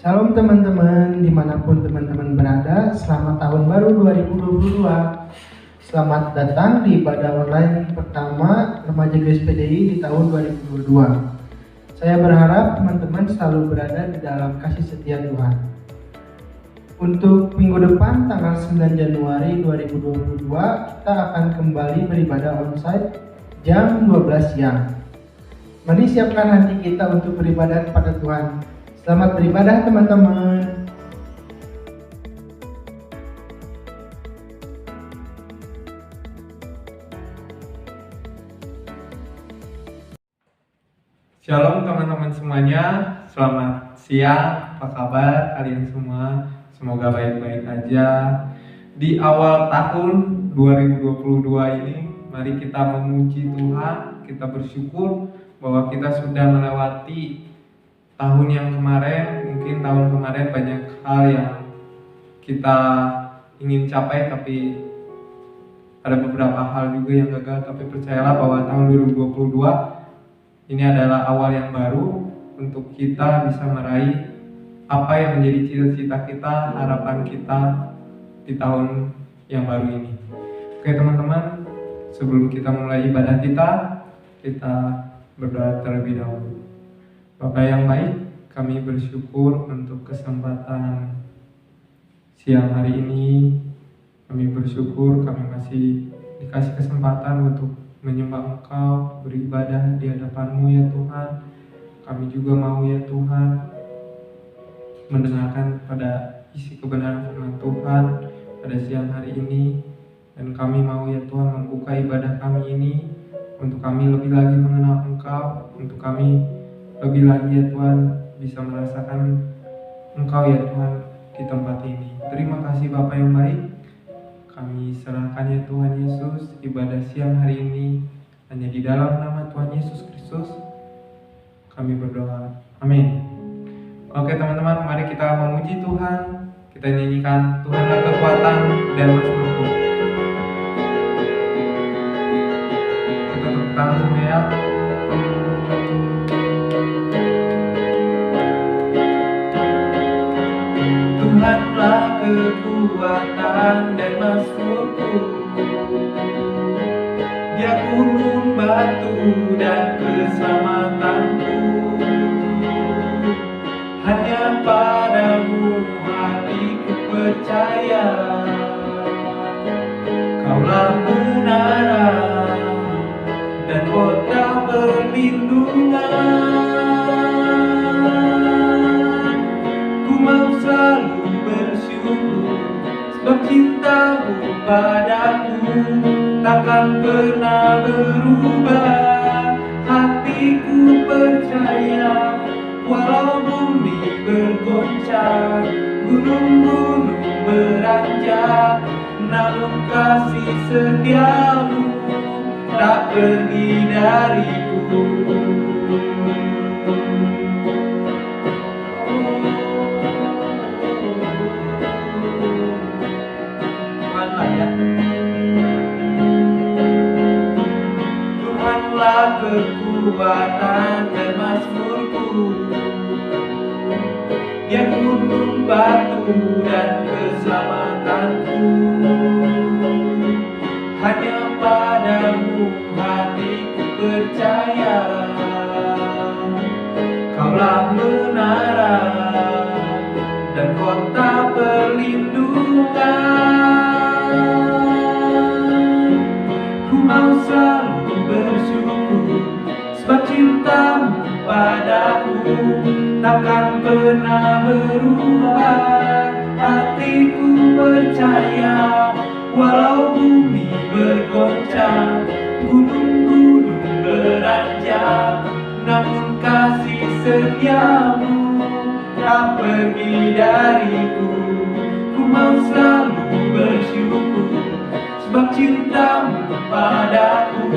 Shalom teman-teman, dimanapun teman-teman berada, selamat tahun baru 2022. Selamat datang di ibadah online pertama Remaja Grace PDI di tahun 2022. Saya berharap teman-teman selalu berada di dalam kasih setia Tuhan. Untuk minggu depan, tanggal 9 Januari 2022, kita akan kembali beribadah onsite jam 12 siang. Mari siapkan hati kita untuk beribadah kepada Tuhan. Selamat beribadah teman-teman. Shalom teman-teman semuanya, selamat siang, apa kabar kalian semua? Semoga baik-baik aja. Di awal tahun 2022 ini, mari kita memuji Tuhan, kita bersyukur bahwa kita sudah melewati tahun yang kemarin. Mungkin tahun kemarin banyak hal yang kita ingin capai, tapi ada beberapa hal juga yang gagal. Tapi percayalah bahwa tahun 2022 ini adalah awal yang baru untuk kita bisa meraih apa yang menjadi cita-cita kita, harapan kita di tahun yang baru ini. Oke teman-teman, sebelum kita mulai ibadah kita berdoa terlebih dahulu. Bapa yang baik, kami bersyukur untuk kesempatan siang hari ini. Kami bersyukur kami masih dikasih kesempatan untuk menyembah Engkau, beribadah di hadapan-Mu ya Tuhan. Kami juga mau ya Tuhan mendengarkan pada isi kebenaran firman Tuhan pada siang hari ini. Dan kami mau ya Tuhan membuka ibadah kami ini untuk kami lebih lagi mengenal Engkau, untuk kami lebih lagi ya Tuhan bisa merasakan Engkau ya Tuhan di tempat ini. Terima kasih Bapa yang baik. Kami serahkan ya Tuhan Yesus ibadah siang hari ini hanya di dalam nama Tuhan Yesus Kristus kami berdoa. Amin. Oke teman-teman, mari kita memuji Tuhan. Kita nyanyikan Tuhanlah kekuatan dan mazmurku. Kita tepuk tangan semua ya. Tuhanlah kekuatan dan mazmurku, Dia gunung batu dan keselamatanku. Hanya padamu hatiku percaya, Kaulah menara dan kota perlindungan. Ku mau selalu bersyukur sebab cintamu padaku takkan pernah berubah. Hatiku percaya walau bumi bergoncang, gunung-gunung beranjak, namun kasih setiamu tak pergi dariku. Tuhanlah kekuatan dan mazmurku, Dia gunung batu dan keselamatanku. Hanya padamu hatiku percaya, Kaulah menara dan kota perlindungan. Ku mau selalu bersyukur sebab cintamu padaku takkan pernah berubah. Hatiku percaya walau bumi bergoncang, gunung-gunung beranjak, namun kasih setiamu tak pergi dariku. Ku mau selalu bersyukur sebab cintamu padaku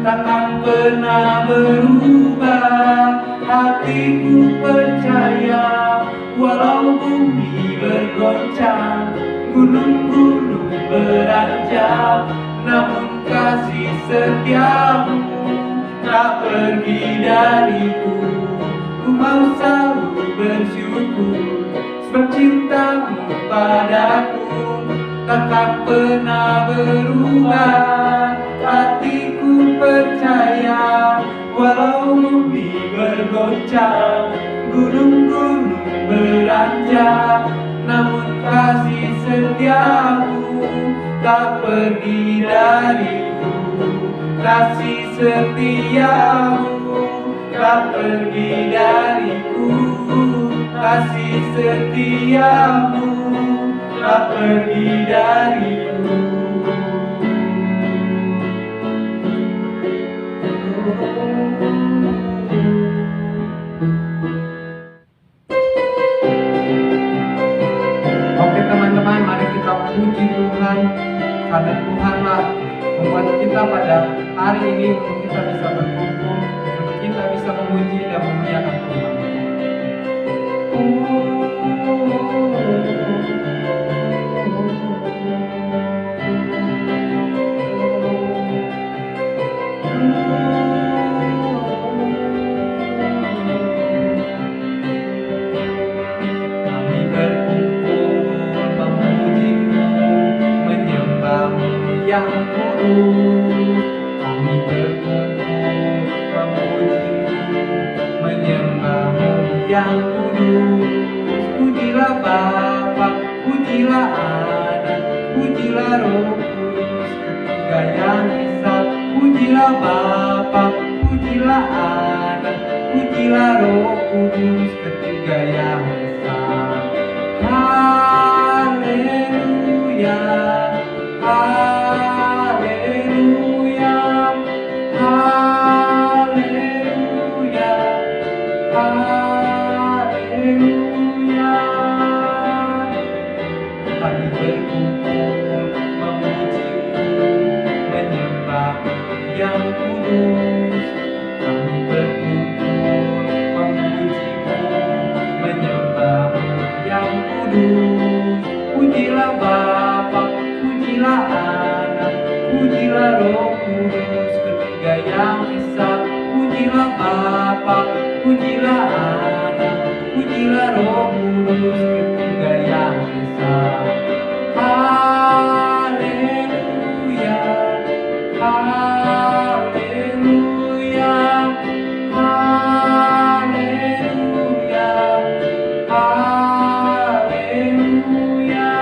takkan pernah berubah. Hatiku percaya walau bumi bergoncang, gunung-gunung beranjak, namun kasih setiamu tak pergi dariku. Ku mau selalu bersyukur Cintamu padaku takkan pernah berubah. Hatiku percaya walau bumi bergoncang, gunung-gunung beranjak, namun kasih setiamu tak pergi dariku. Kasih setiamu tak pergi dariku. Kasih setiamu tak pergi dariku. Oke teman-teman, mari kita puji Tuhan, karena Tuhanlah membuat kita pada hari ini untuk kita bisa berkumpul, untuk kita bisa memuji dan memuliakan Tuhan. Kami berkumpul memuji-Mu, menyembah-Mu yang kudus. Kami berkumpul memuji-Mu, menyembah-Mu yang kudus. Pujilah Bapa, pujilah Anak, pujilah Roh Kudus, ketiga yang esa. Pujilah Bapa, pujilah Anak, pujilah Roh Kudus, ketiga yang esa. Haleluya, haleluya, haleluya, haleluya. Kami berkumpul memuji-Mu, menyembah-Mu yang kudus. Kami berkumpul memuji-Mu, menyembah-Mu yang kudus. Pujilah Bapa, pujilah Anak, pujilah Roh Kudus, ketiga yang esa. Pujilah Bapa, pujilah Anak, pujilah Roh Kudus, ketiga yang esa. Haleluya, haleluya, haleluya, haleluya.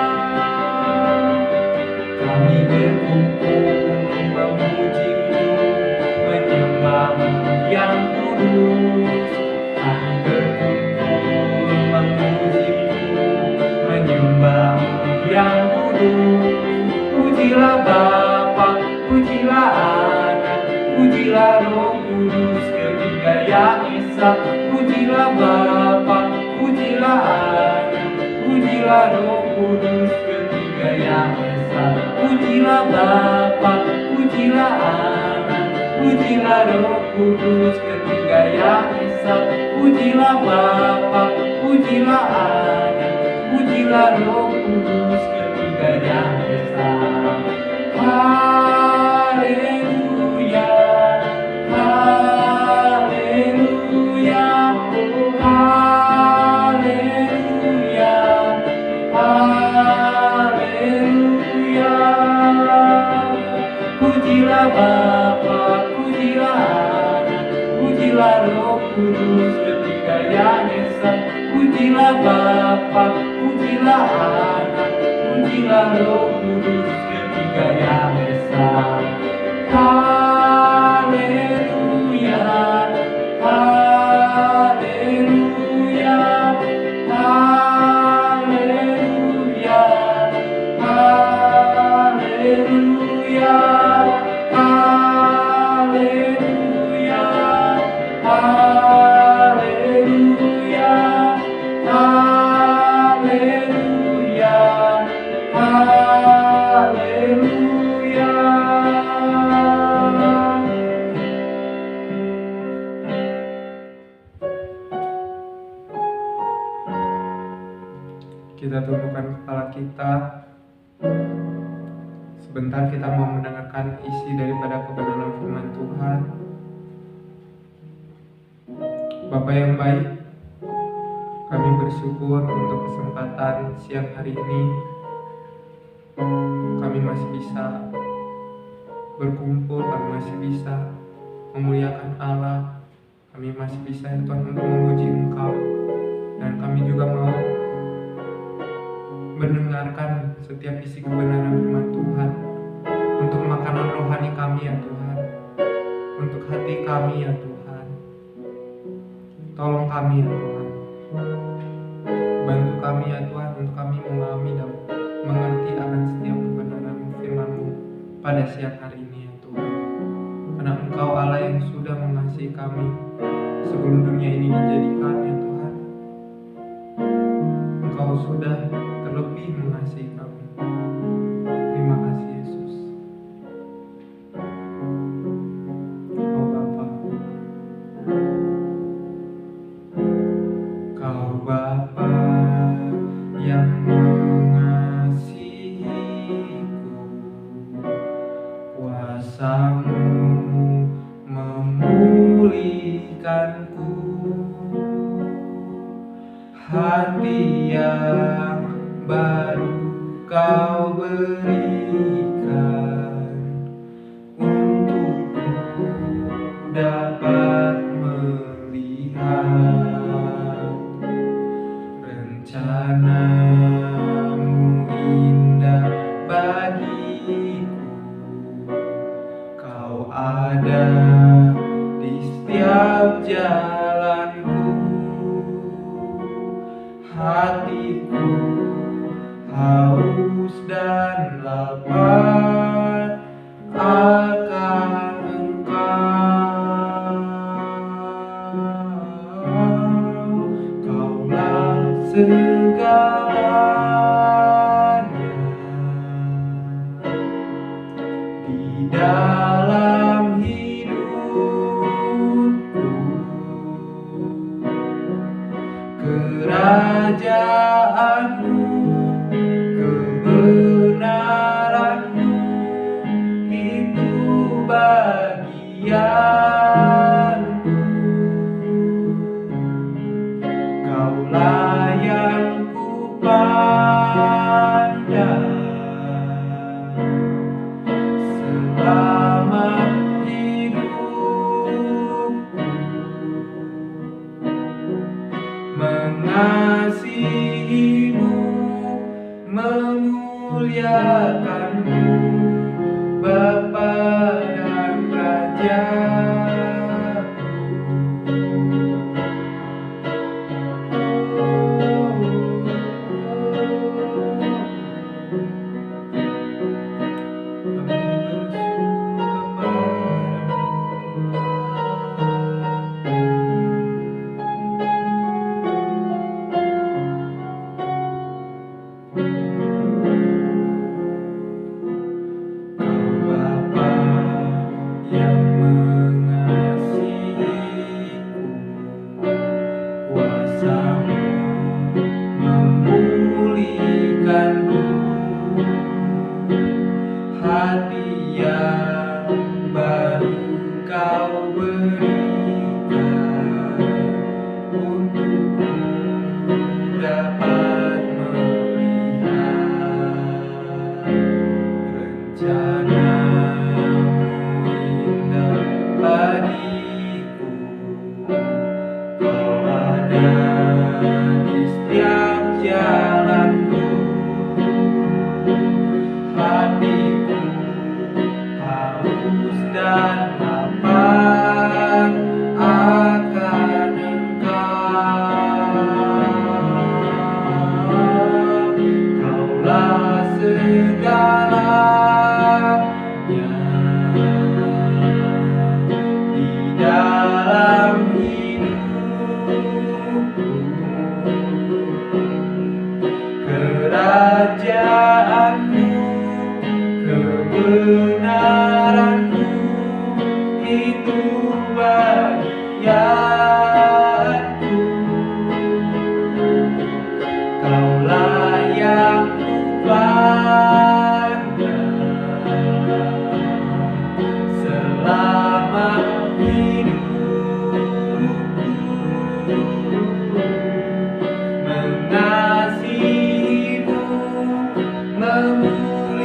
Kami berkumpul memuji-Mu, menyembah-Mu yang kudus. Kami berkumpul memuji-Mu, menyembah-Mu yang kudus. Pujilah Bapa, pujilah Anak, pujilah Roh Kudus, ketiga yang esa. Pujilah Bapa, pujilah Anak, pujilah Roh Kudus, ketiga yang esa. Pujilah Bapa, pujilah Anak, pujilah Roh Kudus, ketiga yang esa. Pujilah Bapa, pujilah Anak, pujilah Roh Kudus, ketiga yang esa. Haleluya, haleluya, haleluya, haleluya. Pujilah Bapa, pujilah Anak, pujilah Roh Kudus, ketiga yang esa. Pujilah Bapa, pujilah Anak, pujilah Roh Kudus, ketiga yang esa. Haleluya, haleluya, haleluya, haleluya, haleluya, haleluya, haleluya, haleluya. Kita tundukkan kepala kita. Sebentar kita mau mendengarkan isi daripada kebenaran firman Tuhan. Bapa yang baik, Kami bersyukur untuk kesempatan siang hari ini. Kami masih bisa berkumpul, kami masih bisa memuliakan Allah. Kami masih bisa ya Tuhan untuk memuji Engkau. Dan kami juga mau mendengarkan setiap isi kebenaran firman Tuhan untuk makanan rohani kami ya Tuhan, untuk hati kami ya Tuhan. Tolong kami ya Tuhan, bantu kami ya Tuhan untuk kami memahami dan mengerti akan setiap kebenaran firman-Mu pada siang hari ini ya Tuhan. Karena Engkau Allah yang sudah mengasihi kami sebelum dunia ini dijadikan ya Tuhan. Engkau sudah terlebih mengasihi kami. Terima kasih Yesus. Oh Bapa, Kau Bapa yang mengasihiku, kuasa-Mu memulihkanku, hati yang baru Kau berikan untukku dapat melihat rencana-Mu indah bagiku. Kau ada di setiap jalanku, hatiku haus dan lapar akan Engkau. Kaulah segalanya di dalam hidupku. Kerajaan-Mu, kebenaran-Mu, itu bagianku. Kaulah yang ku pandang selama hidupku, mengasihi-Mu, memuliakan-Mu, Bapa dan Rajaku.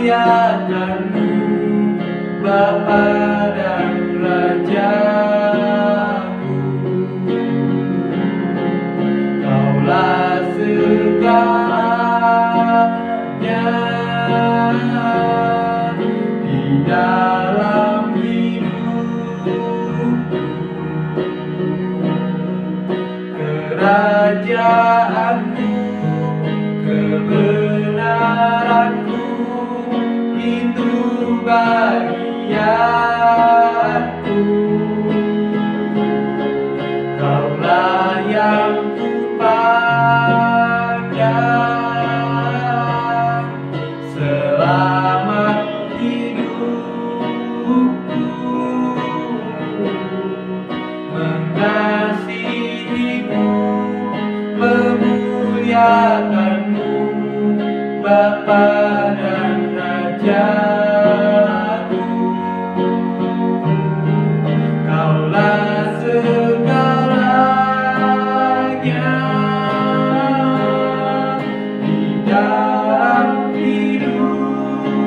memuliakan-Mu, Bapa dan Rajaku. Kaulah segalanya di dalam hidupku. Kerajaan-Mu, kebenaran-Mu, itu bagianku. Kaulah yang kupandang, selamat hidupku. Mengasihi-Mu, memuliakan-Mu, Bapa dan Rajaku. Kaulah segalanya di dalam hidupku.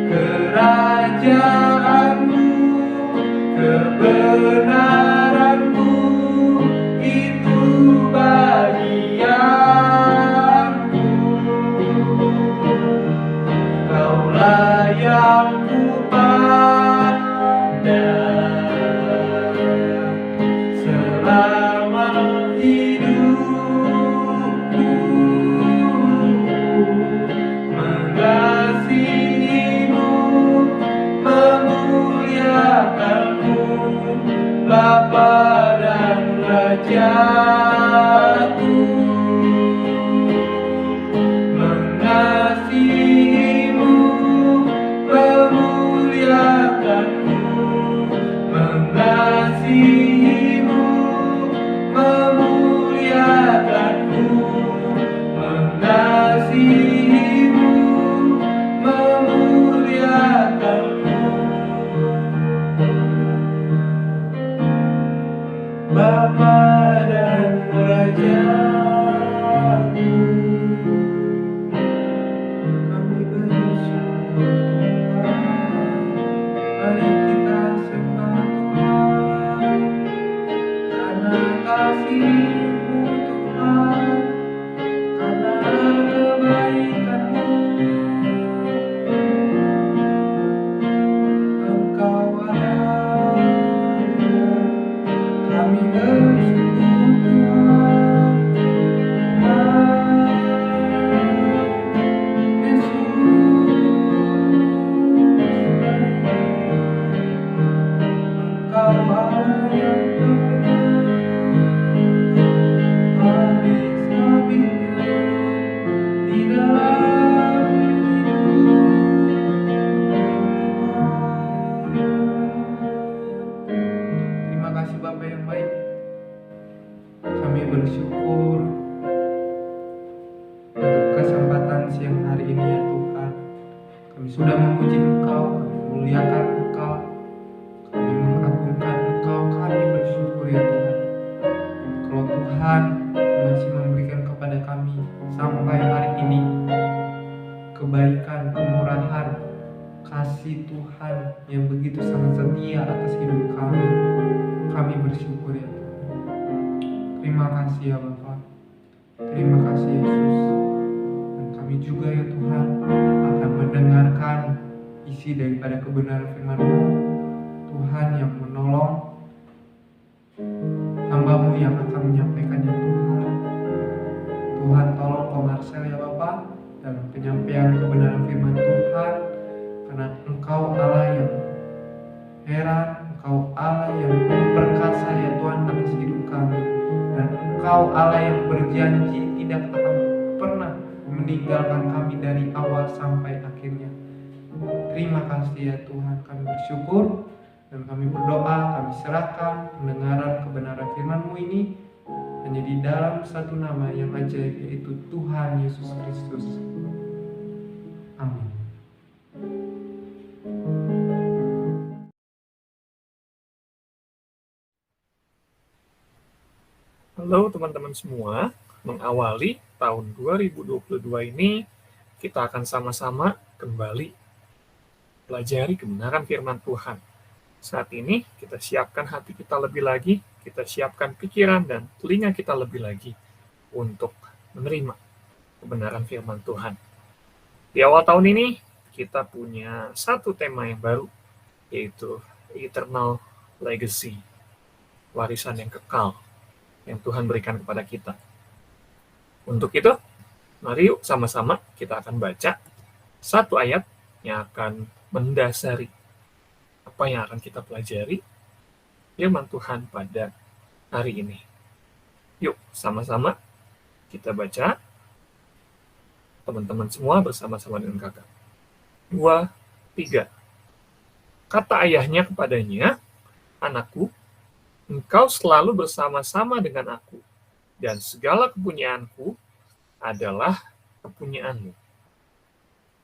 Kerajaan-Mu, kebenaran-Mu, itu bagianku. Kaulah yang kupandang, selama hidupku. Mengasihi-Mu, memuliakan-Mu, Bapa dan Rajaku. Mengasihi-Mu, memuliakan-Mu, mengasihi-Mu, memuliakan-Mu, mengasihi-Mu, memuliakan-Mu, Bapa dan Rajaku. Kami bersyukur Tuhan, mari kita sembah Tuhan, karena kasih-Mu Tuhan, karena kebaikan-Mu. Engkau ada Tuhan, kami bersyukur Tuhan. Terima kasih Bapa yang baik. Kami bersyukur untuk kesempatan siang hari ini ya Tuhan. Kami sudah memuji Engkau, kami memuliakan Engkau, kami mengagungkan Engkau. Kami bersyukur ya Tuhan, kalau Tuhan masih memberikan kepada kami sampai hari ini kebaikan, kemurahan, kasih Tuhan yang begitu sangat setia atas hidup kami. Kami bersyukur ya Tuhan. Terima kasih ya Bapa. Terima kasih Yesus. Dan kami juga ya Tuhan akan mendengarkan isi daripada kebenaran firman-Mu, Tuhan yang menolong hamba-Mu yang akan menyampaikannya Tuhan. Tuhan tolong Ko Marcel ya Bapa dalam penyampaian kebenaran firman Tuhan, karena Engkau Allah yang heran, Engkau Allah yang perkasa ya Tuhan atas hidup kami, dan Engkau Allah yang berjanji tidak akan pernah meninggalkan kami dari awal sampai akhirnya. Terima kasih ya Tuhan, kami bersyukur dan kami berdoa, kami serahkan pendengaran kebenaran firman-Mu ini hanya di dalam satu nama yang ajaib, yaitu Tuhan Yesus Kristus. Amin. Halo teman-teman semua, mengawali tahun 2022 ini, kita akan sama-sama kembali pelajari kebenaran firman Tuhan. Saat ini kita siapkan hati kita lebih lagi, kita siapkan pikiran dan telinga kita lebih lagi untuk menerima kebenaran firman Tuhan. Di awal tahun ini, kita punya satu tema yang baru, yaitu Eternal Legacy, warisan yang kekal yang Tuhan berikan kepada kita. Untuk itu, mari yuk sama-sama kita akan baca satu ayat yang akan mendasari apa yang akan kita pelajari firman Tuhan pada hari ini. Yuk, sama-sama kita baca, teman-teman semua bersama-sama dengan kakak. 2, 3. Kata ayahnya kepadanya, "Anakku, engkau selalu bersama-sama dengan aku, dan segala kepunyaanku adalah kepunyaanmu."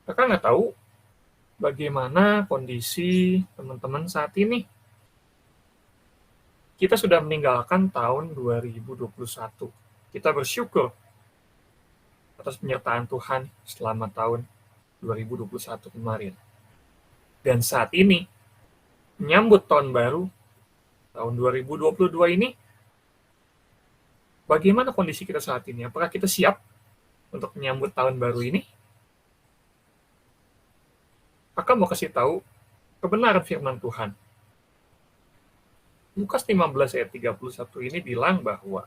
Kakak nggak tahu bagaimana kondisi teman-teman saat ini. Kita sudah meninggalkan tahun 2021. Kita bersyukur atas penyertaan Tuhan selama tahun 2021 kemarin. Dan saat ini, menyambut tahun baru, tahun 2022 ini, bagaimana kondisi kita saat ini? Apakah kita siap untuk menyambut tahun baru ini? Kakak mau kasih tahu kebenaran firman Tuhan. Lukas 15 ayat 31 ini bilang bahwa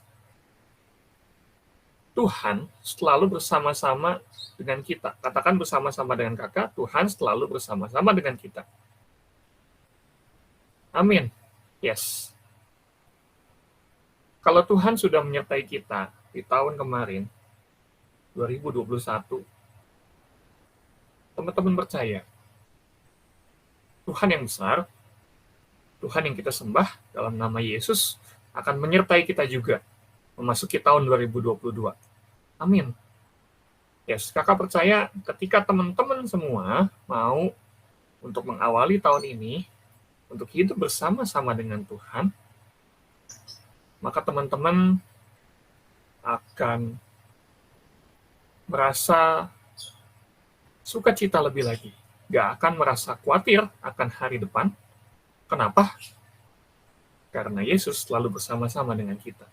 Tuhan selalu bersama-sama dengan kita. Katakan bersama-sama dengan kakak, Tuhan selalu bersama-sama dengan kita. Amin. Yes. Kalau Tuhan sudah menyertai kita di tahun kemarin, 2021, teman-teman percaya, Tuhan yang besar, Tuhan yang kita sembah dalam nama Yesus akan menyertai kita juga memasuki tahun 2022. Amin. Yes, kakak percaya ketika teman-teman semua mau untuk mengawali tahun ini, untuk hidup bersama-sama dengan Tuhan, maka teman-teman akan merasa sukacita lebih lagi. Gak akan merasa khawatir akan hari depan. Kenapa? Karena Yesus selalu bersama-sama dengan kita.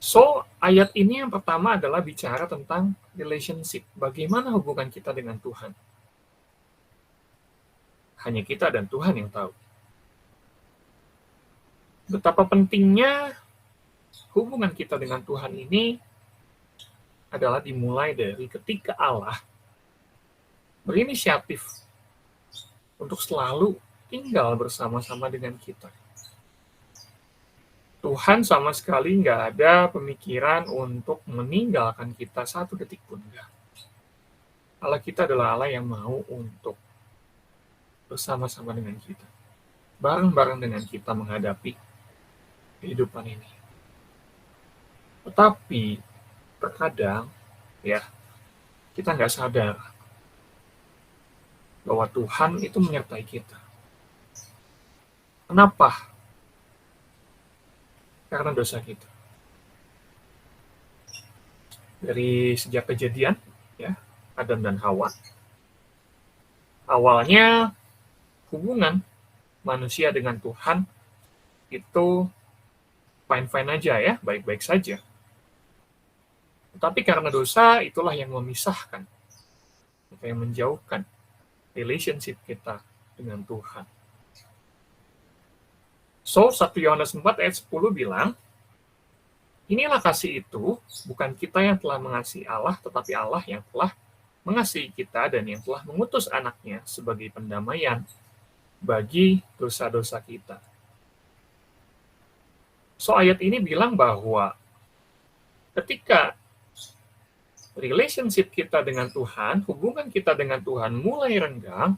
So, ayat ini yang pertama adalah bicara tentang relationship. Bagaimana hubungan kita dengan Tuhan. Hanya kita dan Tuhan yang tahu. Betapa pentingnya hubungan kita dengan Tuhan ini adalah dimulai dari ketika Allah berinisiatif untuk selalu tinggal bersama-sama dengan kita. Tuhan sama sekali nggak ada pemikiran untuk meninggalkan kita satu detik pun. Enggak. Allah kita adalah Allah yang mau untuk bersama-sama dengan kita. Bareng-bareng dengan kita menghadapi kehidupan ini. Tetapi terkadang, ya, kita nggak sadar bahwa Tuhan itu menyertai kita. Kenapa? Karena dosa kita. Dari sejak kejadian, ya, Adam dan Hawa, awalnya hubungan manusia dengan Tuhan itu fine-fine aja ya, baik-baik saja. Tetapi karena dosa, itulah yang memisahkan, yang menjauhkan relationship kita dengan Tuhan. So, 1 Yohanes 4 ayat 10 bilang, inilah kasih itu, bukan kita yang telah mengasihi Allah, tetapi Allah yang telah mengasihi kita dan yang telah mengutus anaknya sebagai pendamaian bagi dosa-dosa kita. So, ayat ini bilang bahwa ketika relationship kita dengan Tuhan, hubungan kita dengan Tuhan mulai renggang,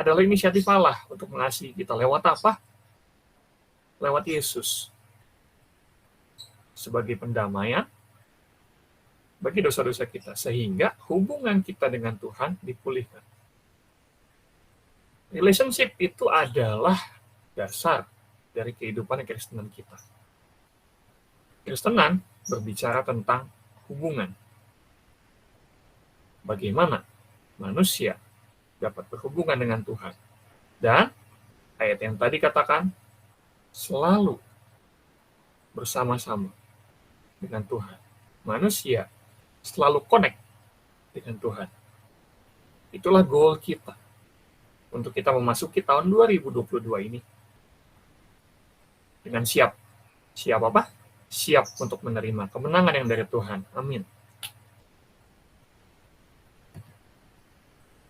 adalah inisiatif Allah untuk mengasihi kita. Lewat apa? Lewat Yesus. Sebagai pendamaian bagi dosa-dosa kita. Sehingga hubungan kita dengan Tuhan dipulihkan. Relationship itu adalah dasar dari kehidupan kekristenan kita. Kristenan berbicara tentang hubungan. Bagaimana manusia dapat berhubungan dengan Tuhan. Dan ayat yang tadi katakan, selalu bersama-sama dengan Tuhan. Manusia selalu connect dengan Tuhan. Itulah goal kita untuk kita memasuki tahun 2022 ini. Dengan siap. Siap apa? Siap untuk menerima kemenangan yang dari Tuhan. Amin.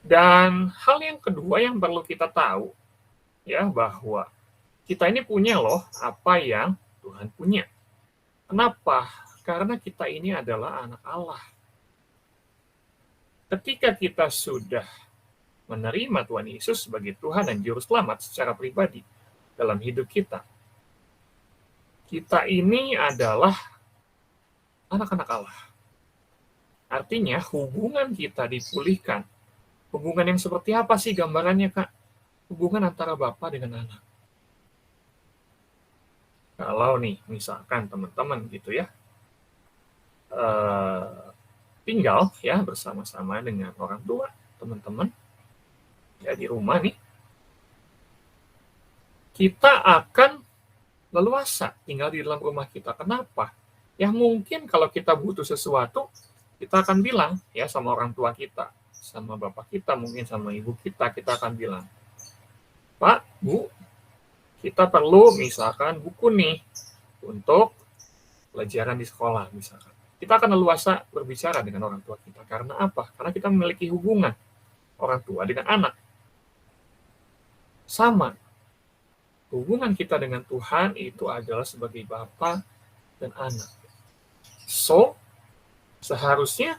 Dan hal yang kedua yang perlu kita tahu, ya, bahwa kita ini punya loh apa yang Tuhan punya. Kenapa? Karena kita ini adalah anak Allah. Ketika kita sudah menerima Tuhan Yesus sebagai Tuhan dan Juru Selamat secara pribadi dalam hidup kita, kita ini adalah anak-anak Allah. Artinya hubungan kita dipulihkan. Hubungan yang seperti apa sih gambarannya, Kak? Hubungan antara Bapa dengan anak. Kalau nih, misalkan teman-teman gitu ya, tinggal ya bersama-sama dengan orang tua, teman-teman, ya di rumah nih, kita akan leluasa tinggal di dalam rumah kita. Kenapa? Ya mungkin kalau kita butuh sesuatu, kita akan bilang ya sama orang tua kita, sama bapak kita, mungkin sama ibu kita akan bilang, Pak, Bu, kita perlu misalkan buku nih untuk pelajaran di sekolah misalkan. Kita akan leluasa berbicara dengan orang tua kita. Karena apa? Karena kita memiliki hubungan orang tua dengan anak. Sama. Hubungan kita dengan Tuhan itu adalah sebagai Bapa dan anak. So, seharusnya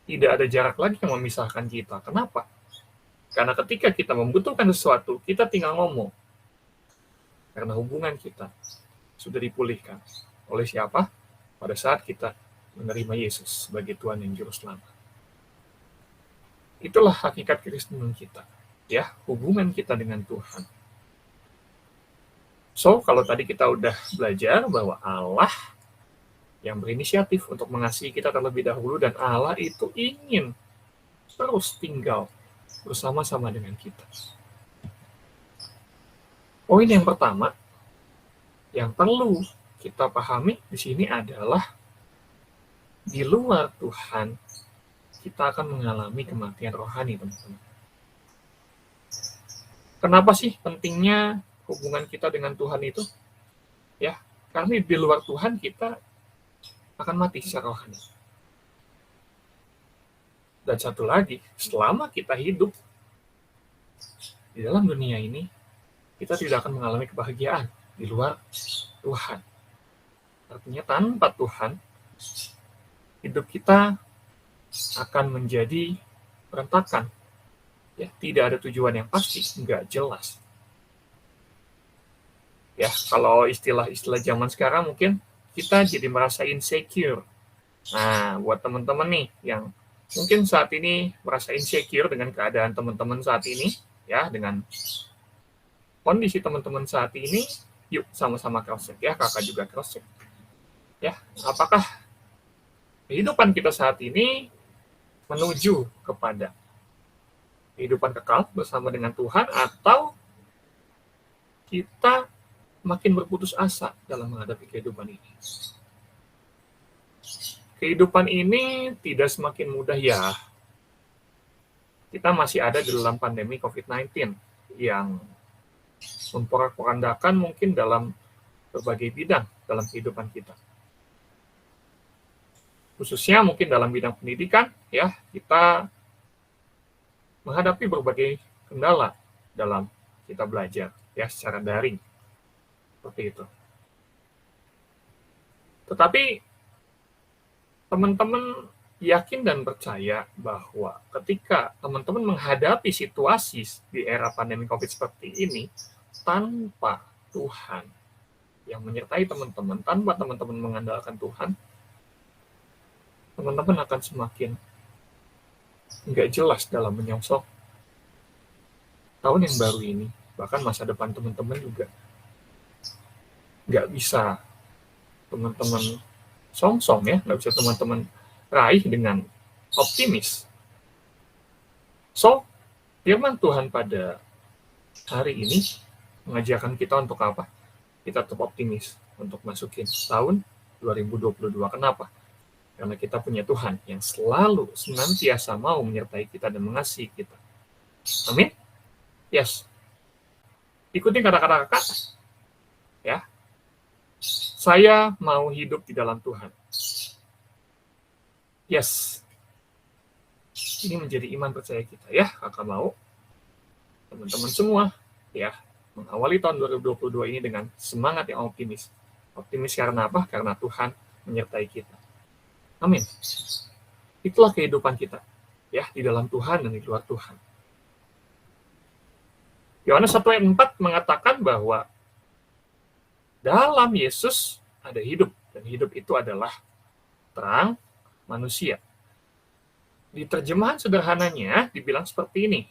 tidak ada jarak lagi yang memisahkan kita. Kenapa? Karena ketika kita membutuhkan sesuatu, kita tinggal ngomong. Karena hubungan kita sudah dipulihkan. Oleh siapa? Pada saat kita menerima Yesus sebagai Tuhan dan Juru Selamat. Itulah hakikat Kristenan kita. Ya, hubungan kita dengan Tuhan. So, kalau tadi kita udah belajar bahwa Allah yang berinisiatif untuk mengasihi kita terlebih dahulu, dan Allah itu ingin terus tinggal bersama-sama dengan kita. Poin yang pertama yang perlu kita pahami di sini adalah di luar Tuhan kita akan mengalami kematian rohani, teman-teman. Kenapa sih pentingnya hubungan kita dengan Tuhan itu? Ya, karena di luar Tuhan kita akan mati secara rohani. Dan satu lagi, selama kita hidup di dalam dunia ini, kita tidak akan mengalami kebahagiaan di luar Tuhan. Artinya tanpa Tuhan, hidup kita akan menjadi berantakan. Ya, tidak ada tujuan yang pasti, nggak jelas. Ya, kalau istilah-istilah zaman sekarang mungkin kita jadi merasa insecure. Nah, buat teman-teman nih yang mungkin saat ini merasa insecure dengan keadaan teman-teman saat ini, ya, dengan kondisi teman-teman saat ini, yuk sama-sama cross-check ya, kakak juga cross-check. Ya, apakah kehidupan kita saat ini menuju kepada kehidupan kekal bersama dengan Tuhan, atau kita makin berputus asa dalam menghadapi kehidupan ini? Kehidupan ini tidak semakin mudah ya. Kita masih ada di dalam pandemi COVID-19 yang memporak-porandakan mungkin dalam berbagai bidang dalam kehidupan kita. Khususnya mungkin dalam bidang pendidikan, ya, kita menghadapi berbagai kendala dalam kita belajar ya secara daring. Seperti itu. Tetapi teman-teman yakin dan percaya bahwa ketika teman-teman menghadapi situasi di era pandemi COVID seperti ini, tanpa Tuhan yang menyertai teman-teman, tanpa teman-teman mengandalkan Tuhan, teman-teman akan semakin nggak jelas dalam menyongsong tahun yang baru ini. Bahkan masa depan teman-teman juga nggak bisa teman-teman song-song ya, nggak bisa teman-teman raih dengan optimis. So, firman Tuhan pada hari ini mengajarkan kita untuk apa? Kita tetap optimis untuk masukin tahun 2022. Kenapa? Karena kita punya Tuhan yang selalu senantiasa mau menyertai kita dan mengasihi kita. Amin? Yes. Ikuti kata-kata kakak. Ya. Saya mau hidup di dalam Tuhan. Yes. Ini menjadi iman percaya kita ya. Kakak mau teman-teman semua ya mengawali tahun 2022 ini dengan semangat yang optimis. Optimis karena apa? Karena Tuhan menyertai kita. Amin. Itulah kehidupan kita ya di dalam Tuhan dan di luar Tuhan. Yohanes 1 ayat 4 mengatakan bahwa dalam Yesus ada hidup, dan hidup itu adalah terang manusia. Di terjemahan sederhananya dibilang seperti ini.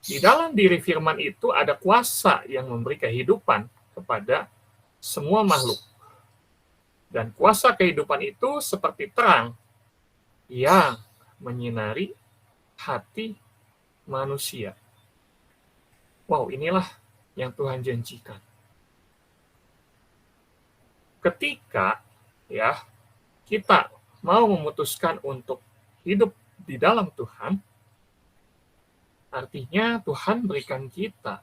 Di dalam diri firman itu ada kuasa yang memberi kehidupan kepada semua makhluk. Dan kuasa kehidupan itu seperti terang yang menyinari hati manusia. Wow, inilah yang Tuhan janjikan. Ketika ya kita mau memutuskan untuk hidup di dalam Tuhan, artinya Tuhan berikan kita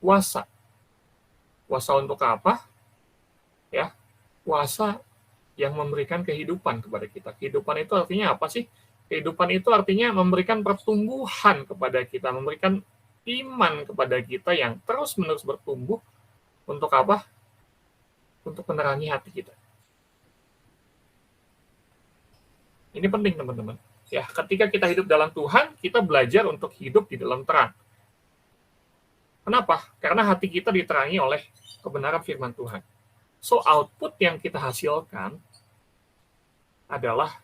kuasa. Kuasa untuk apa? Ya, kuasa yang memberikan kehidupan kepada kita. Kehidupan itu artinya apa sih? Kehidupan itu artinya memberikan pertumbuhan kepada kita, memberikan iman kepada kita yang terus-menerus bertumbuh untuk apa? Untuk menerangi hati kita. Ini penting teman-teman. Ya, ketika kita hidup dalam Tuhan, kita belajar untuk hidup di dalam terang. Kenapa? Karena hati kita diterangi oleh kebenaran firman Tuhan. So, output yang kita hasilkan adalah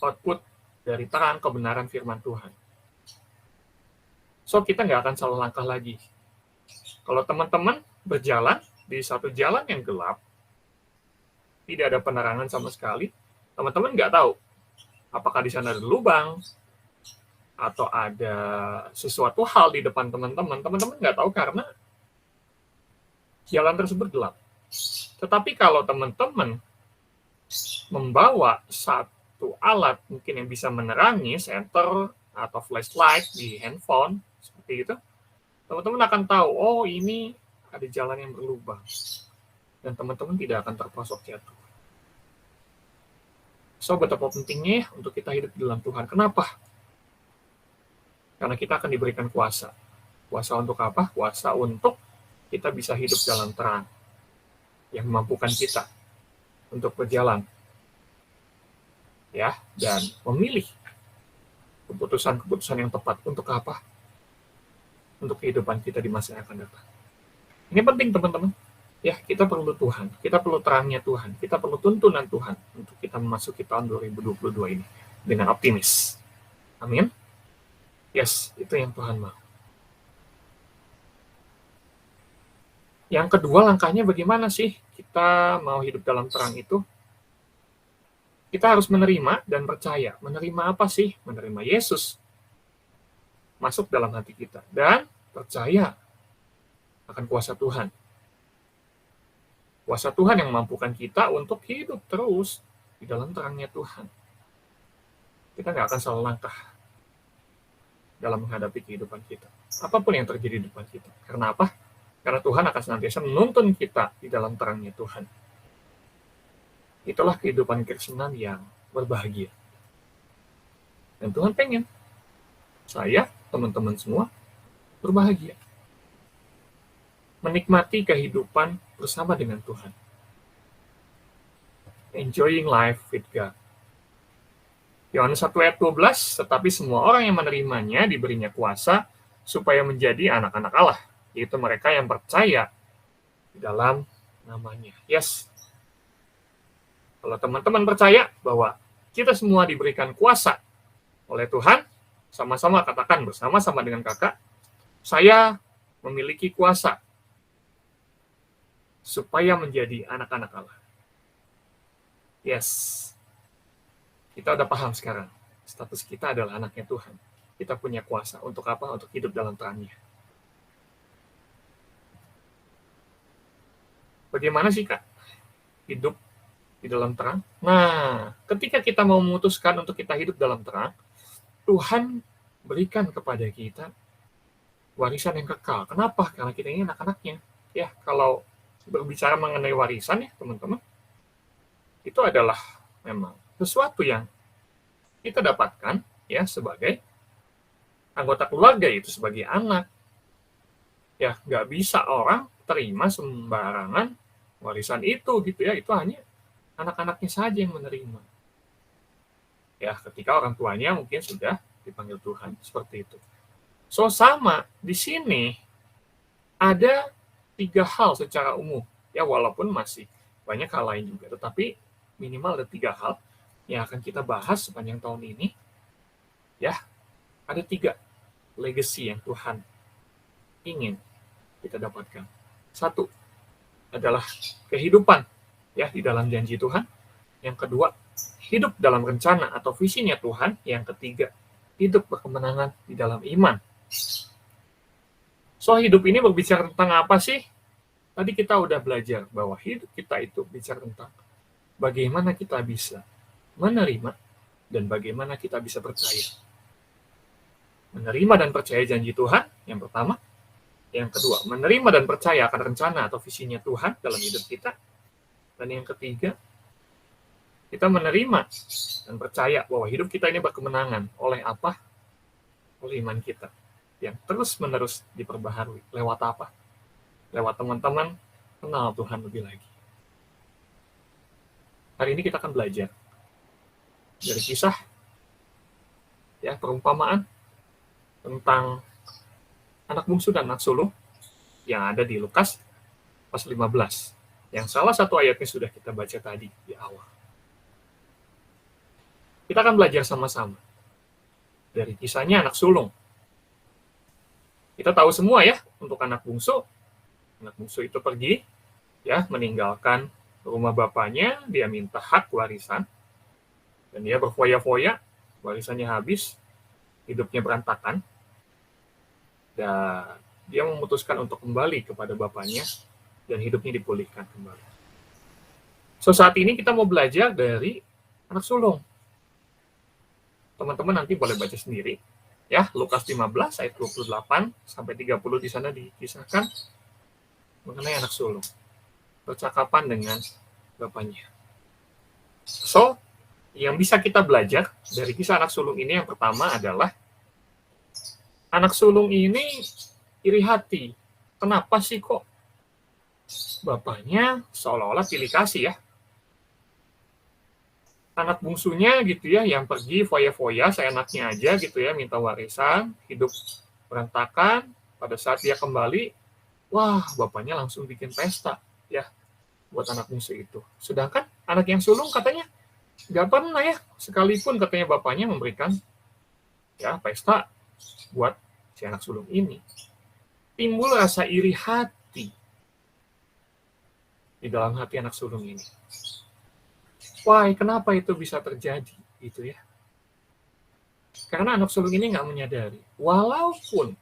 output dari terang kebenaran firman Tuhan. So, kita nggak akan salah langkah lagi. Kalau teman-teman berjalan di satu jalan yang gelap, tidak ada penerangan sama sekali, teman-teman nggak tahu apakah di sana ada lubang, atau ada sesuatu hal di depan teman-teman. Teman-teman nggak tahu karena jalan tersebut gelap. Tetapi kalau teman-teman membawa satu alat mungkin yang bisa menerangi, senter atau flashlight di handphone, seperti itu, teman-teman akan tahu, oh ini ada jalan yang berlubang. Dan teman-teman tidak akan terperosok jatuh. So, betapa pentingnya untuk kita hidup di dalam Tuhan. Kenapa? Karena kita akan diberikan kuasa. Kuasa untuk apa? Kuasa untuk kita bisa hidup dalam terang. Yang memampukan kita untuk berjalan. Ya, dan memilih keputusan-keputusan yang tepat. Untuk apa? Untuk kehidupan kita di masa yang akan datang. Ini penting teman-teman. Ya, kita perlu Tuhan, kita perlu terangnya Tuhan, kita perlu tuntunan Tuhan untuk kita memasuki tahun 2022 ini dengan optimis. Amin. Yes, itu yang Tuhan mau. Yang kedua, langkahnya bagaimana sih kita mau hidup dalam terang itu? Kita harus menerima dan percaya. Menerima apa sih? Menerima Yesus masuk dalam hati kita dan percaya akan kuasa Tuhan. Kuasa Tuhan yang memampukan kita untuk hidup terus di dalam terangnya Tuhan. Kita nggak akan salah langkah dalam menghadapi kehidupan kita. Apapun yang terjadi di depan kita. Karena apa? Karena Tuhan akan senantiasa menuntun kita di dalam terangnya Tuhan. Itulah kehidupan kekristenan yang berbahagia. Dan Tuhan pengen saya, teman-teman semua, berbahagia. Menikmati kehidupan bersama dengan Tuhan. Enjoying life with God. Yohanes 1 ayat 12, tetapi semua orang yang menerimanya diberinya kuasa supaya menjadi anak-anak Allah, yaitu mereka yang percaya di dalam namanya. Yes. Kalau teman-teman percaya bahwa kita semua diberikan kuasa oleh Tuhan, sama-sama katakan bersama-sama dengan kakak, saya memiliki kuasa. supaya menjadi anak-anak Allah. Yes, kita udah paham sekarang. Status kita adalah anaknya Tuhan. Kita punya kuasa untuk apa? Untuk hidup dalam terangnya. Bagaimana sih, Kak, hidup di dalam terang? Nah, ketika kita mau memutuskan untuk kita hidup dalam terang, Tuhan berikan kepada kita warisan yang kekal. Kenapa? Karena kita ini anak-anaknya. Ya, kalau berbicara mengenai warisan ya, teman-teman, itu adalah memang sesuatu yang kita dapatkan ya sebagai anggota keluarga, itu sebagai anak. Ya, nggak bisa orang terima sembarangan warisan itu gitu ya. Itu hanya anak-anaknya saja yang menerima. Ya, ketika orang tuanya mungkin sudah dipanggil Tuhan, seperti itu. So, sama di sini ada 3 hal secara umum. Ya, walaupun masih banyak hal lain juga, tetapi minimal ada 3 hal yang akan kita bahas sepanjang tahun ini. Ya, ada 3 legacy yang Tuhan ingin kita dapatkan. 1 adalah kehidupan ya di dalam janji Tuhan. Yang kedua, hidup dalam rencana atau visinya Tuhan. Yang ketiga, hidup berkemenangan di dalam iman. So, hidup ini berbicara tentang apa sih? Tadi kita udah belajar bahwa hidup kita itu bicara tentang bagaimana kita bisa menerima dan bagaimana kita bisa percaya. Menerima dan percaya janji Tuhan, yang pertama. Yang kedua, menerima dan percaya akan rencana atau visinya Tuhan dalam hidup kita. Dan yang ketiga, kita menerima dan percaya bahwa hidup kita ini berkemenangan. Oleh apa? Oleh iman kita yang terus-menerus diperbaharui. Lewat apa? Lewat teman-teman kenal Tuhan lebih lagi. Hari ini kita akan belajar dari kisah ya, perumpamaan tentang anak bungsu dan anak sulung yang ada di Lukas pasal 15. Yang salah satu ayatnya sudah kita baca tadi di awal. Kita akan belajar sama-sama dari kisahnya anak sulung. Kita tahu semua ya, untuk anak bungsu itu pergi ya, meninggalkan rumah bapaknya, dia minta hak warisan dan dia berfoya-foya, warisannya habis, hidupnya berantakan. Dan dia memutuskan untuk kembali kepada bapaknya dan hidupnya dipulihkan kembali. So, saat ini kita mau belajar dari anak sulung. Teman-teman nanti boleh baca sendiri ya, Lukas 15 ayat 28 sampai 30 di sana dikisahkan mengenai anak sulung. Percakapan dengan bapaknya. So, yang bisa kita belajar dari kisah anak sulung ini yang pertama adalah anak sulung ini iri hati. Kenapa sih kok bapaknya seolah-olah pilih kasih ya? Anak bungsunya gitu ya, yang pergi foya-foya seenaknya aja gitu ya, minta warisan, hidup berantakan. Pada saat dia kembali, wah, bapaknya langsung bikin pesta ya buat anak bungsu itu. Sedangkan anak yang sulung katanya nggak pernah ya, sekalipun katanya bapaknya memberikan ya pesta buat si anak sulung ini. Timbul rasa iri hati di dalam hati anak sulung ini. Why? Kenapa itu bisa terjadi? Gitu ya. Karena anak sulung ini nggak menyadari. Walaupun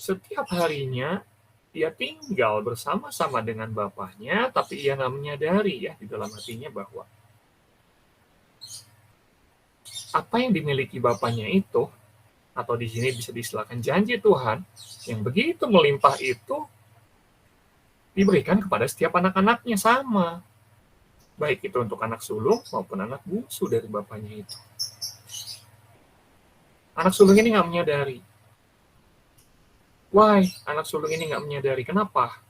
setiap harinya dia tinggal bersama-sama dengan bapaknya, tapi ia nggak menyadari ya di dalam hatinya bahwa apa yang dimiliki bapaknya itu, atau di sini bisa diistilahkan janji Tuhan, yang begitu melimpah itu diberikan kepada setiap anak-anaknya sama. Baik itu untuk anak sulung maupun anak bungsu dari bapaknya itu. Anak sulung ini nggak menyadari. Why? Anak sulung ini nggak menyadari. Kenapa?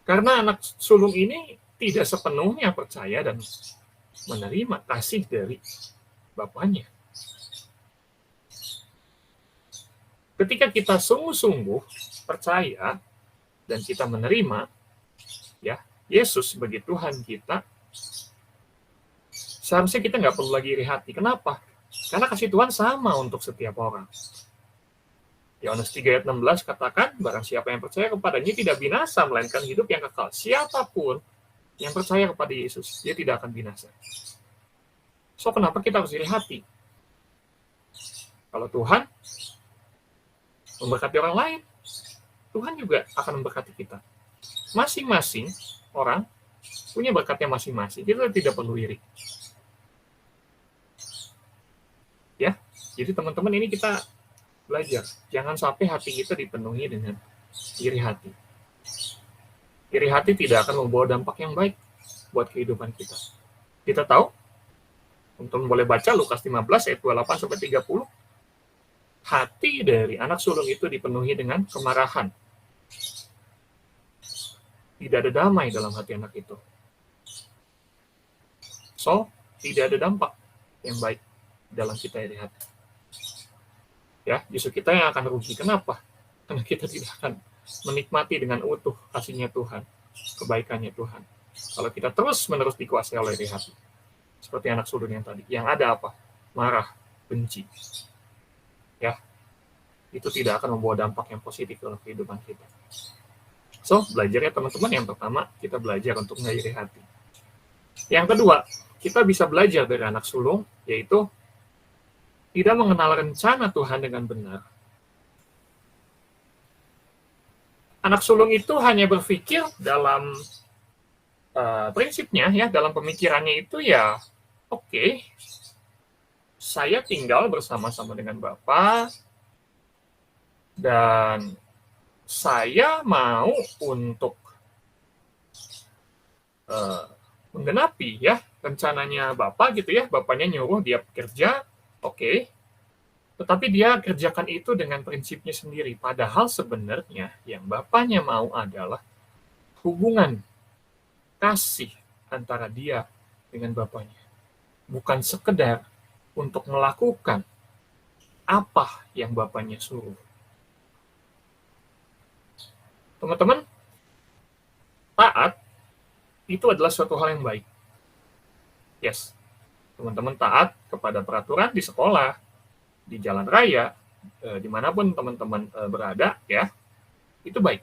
Karena anak sulung ini tidak sepenuhnya percaya dan menerima kasih dari bapaknya. Ketika kita sungguh-sungguh percaya dan kita menerima ya Yesus sebagai Tuhan kita, seharusnya kita nggak perlu lagi iri hati. Kenapa? Karena kasih Tuhan sama untuk setiap orang. Yohanes 3 ayat 16 katakan, barang siapa yang percaya kepadanya tidak binasa, melainkan hidup yang kekal. Siapapun yang percaya kepada Yesus, dia tidak akan binasa. So, kenapa kita harus iri hati? Kalau Tuhan memberkati orang lain, Tuhan juga akan memberkati kita. Masing-masing orang punya berkatnya masing-masing. Kita tidak perlu iri. Ya, jadi teman-teman ini kita belajar. Jangan sampai hati kita dipenuhi dengan iri hati. Iri hati tidak akan membawa dampak yang baik buat kehidupan kita. Kita tahu, teman-teman boleh baca Lukas 15 ayat 28 sampai 30. Hati dari anak sulung itu dipenuhi dengan kemarahan. Tidak ada damai dalam hati anak itu. So, tidak ada dampak yang baik dalam kita iri hati. Ya, justru kita yang akan rugi. Kenapa? Karena kita tidak akan menikmati dengan utuh kasihnya Tuhan, kebaikannya Tuhan. Kalau kita terus-menerus dikuasai oleh iri hati. Seperti anak sulung yang tadi. Yang ada apa? Marah, benci. Ya, itu tidak akan membawa dampak yang positif dalam kehidupan kita. So, belajar ya teman-teman. Yang pertama, kita belajar untuk nggak iri hati. Yang kedua, kita bisa belajar dari anak sulung, yaitu tidak mengenal rencana Tuhan dengan benar. Anak sulung itu hanya berpikir dalam prinsipnya, ya, dalam pemikirannya itu ya, oke, saya tinggal bersama-sama dengan Bapa, dan saya mau untuk menggenapi ya rencananya Bapak gitu ya. Bapaknya nyuruh dia bekerja, oke. Tetapi dia kerjakan itu dengan prinsipnya sendiri. Padahal sebenarnya yang Bapaknya mau adalah hubungan kasih antara dia dengan Bapaknya. Bukan sekedar untuk melakukan apa yang Bapaknya suruh. Teman-teman, taat itu adalah suatu hal yang baik. Yes, teman-teman taat kepada peraturan di sekolah, di jalan raya, dimanapun teman-teman berada, ya, itu baik.